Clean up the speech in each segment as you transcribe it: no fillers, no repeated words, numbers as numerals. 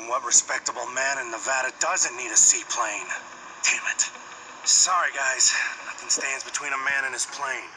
what respectable man in Nevada doesn't need a seaplane? Damn it. Sorry, guys. Nothing stands between a man and his plane.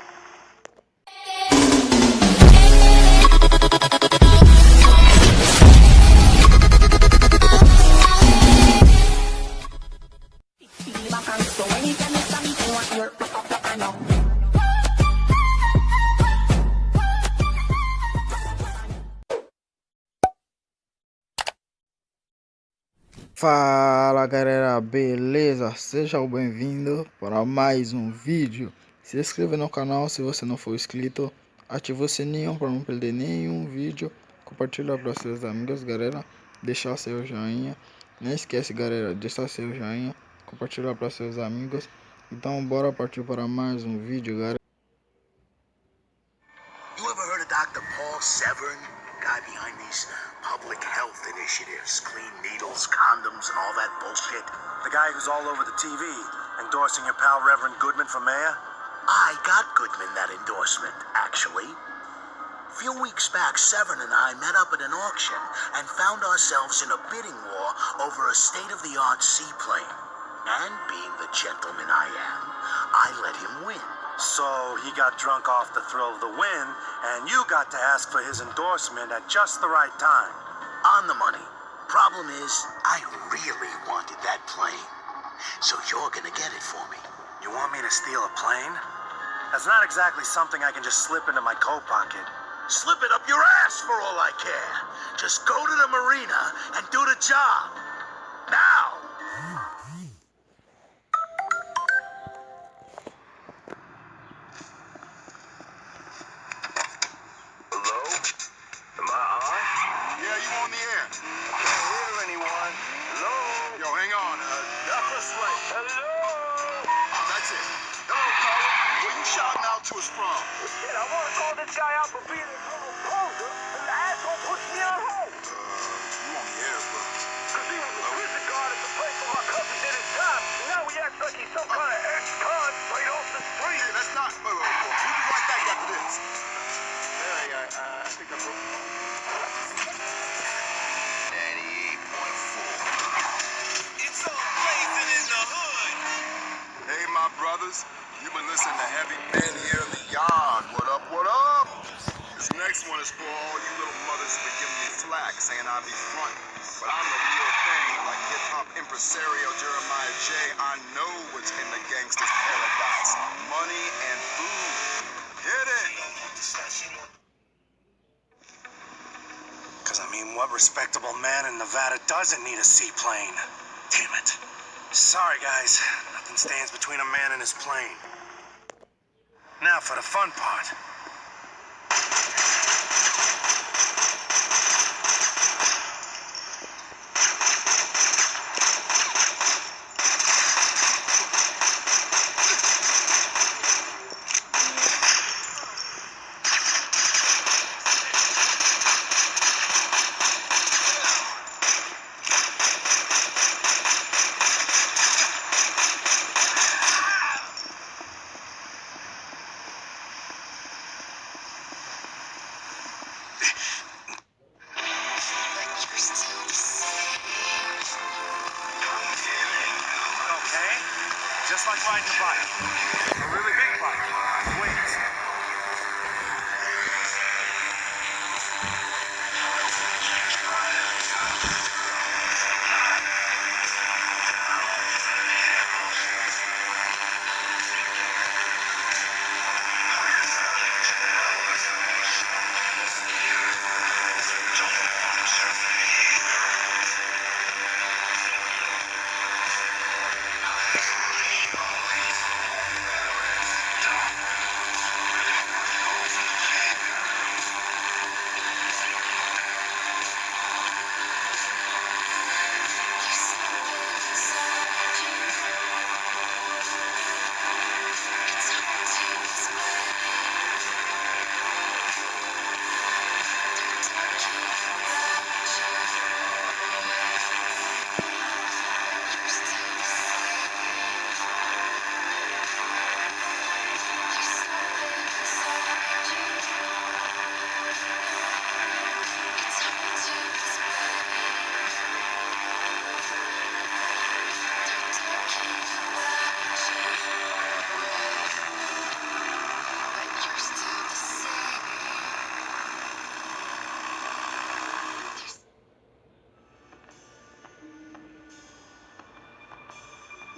Fala galera, beleza? Seja bem-vindo para mais um vídeo. Se inscreva no canal se você não for inscrito, ative o sininho para não perder nenhum vídeo, compartilha para seus amigos, galera, deixar seu joinha, não esquece galera, deixar seu joinha, compartilhar para seus amigos. Então bora partir para mais um vídeo, galera. You ever heard of Dr. Paul Severn, guy behind these public health initiatives, clean needles, condoms, and all that bullshit? The guy who's all over the TV, endorsing your pal Reverend Goodman for mayor? I got Goodman that endorsement, actually. A few weeks back, Severn and I met up at an auction and found ourselves in a bidding war over a state-of-the-art seaplane. And being the gentleman I am, I let him win. So he got drunk off the thrill of the win, and you got to ask for his endorsement at just the right time. On the money. Problem is, I really wanted that plane. So you're gonna get it for me. You want me to steal a plane? That's not exactly something I can just slip into my coat pocket. Slip it up your ass for all I care. Just go to the marina and do the job. Now! Hello? Am I on? Yeah, you on the air. I can't hear anyone. Hello? Yo, hang on. This way. Hello? That's it. Hello, caller. Where you shouting out to us from? Shit, I want to call this guy out for being a little poser, and the asshole puts me on hold. You on the air, bro. Because he was a prison guard at the place where my cousin did his time. And now he acts like he's some kind of ex-con straight off the street. Hey, that's not... Wait. We'll be right back after this. I think I broke the phone. 98.4. It's all blazing in the hood. Hey, my brothers. You've been listening to Heavy Ben here in the yard. What up, what up? This next one is for all you little mothers who been giving me flack, saying I be front. But I'm the real thing, like hip-hop impresario Jeremiah J. I know what's in the gangster's paradise. Money and food. Hit it! Because, I mean, what respectable man in Nevada doesn't need a seaplane? Damn it. Sorry, guys. Nothing stands between a man and his plane. Now for the fun part. Just like riding a bike. A really big bike. Wings.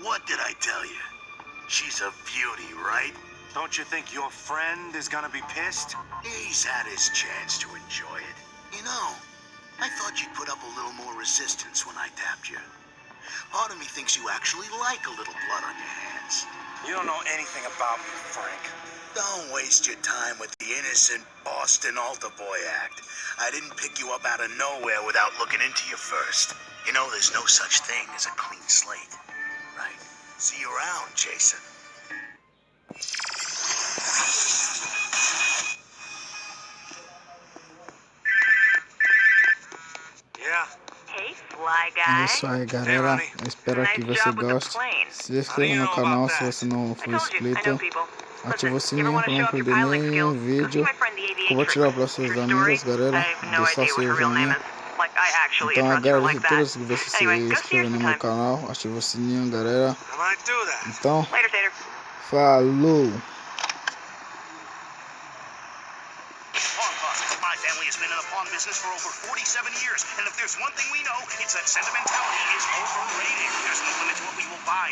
What did I tell you? She's a beauty, right? Don't you think your friend is gonna be pissed? He's had his chance to enjoy it. You know, I thought you'd put up a little more resistance when I tapped you. Part of me thinks you actually like a little blood on your hands. You don't know anything about me, Frank. Don't waste your time with the innocent Boston altar boy act. I didn't pick you up out of nowhere without looking into you first. You know there's no such thing as a clean slate, right? See you around, Jason. Yeah. Hey, fly É guy. isso aí, Hey, galera. Ronnie. Eu espero que Nice você job with the goste. plane. Se inscreva no know canal about se that? você não I for told you, I inscrito. know people. Ative o Listen, you ever sininho want para to show não off your perder piloting nenhum skills? Come vídeo. see my friend the aviatrix. Compartilhar para suas True amigas, story, galera. I have no Deixar idea what seu her real name joinha. is. Like, I actually Então trust her agradeço like a that. todos que você se Anyway, go see her inscreva no meu sometime. canal. Ative o sininho, galera. I might do that. Então, Later, Tater. falou! Pawn closet. My family has been in the pawn business for over 47 years, and if there's one thing we know, it's that sentimentality is overrated. There's no limit to what we will buy.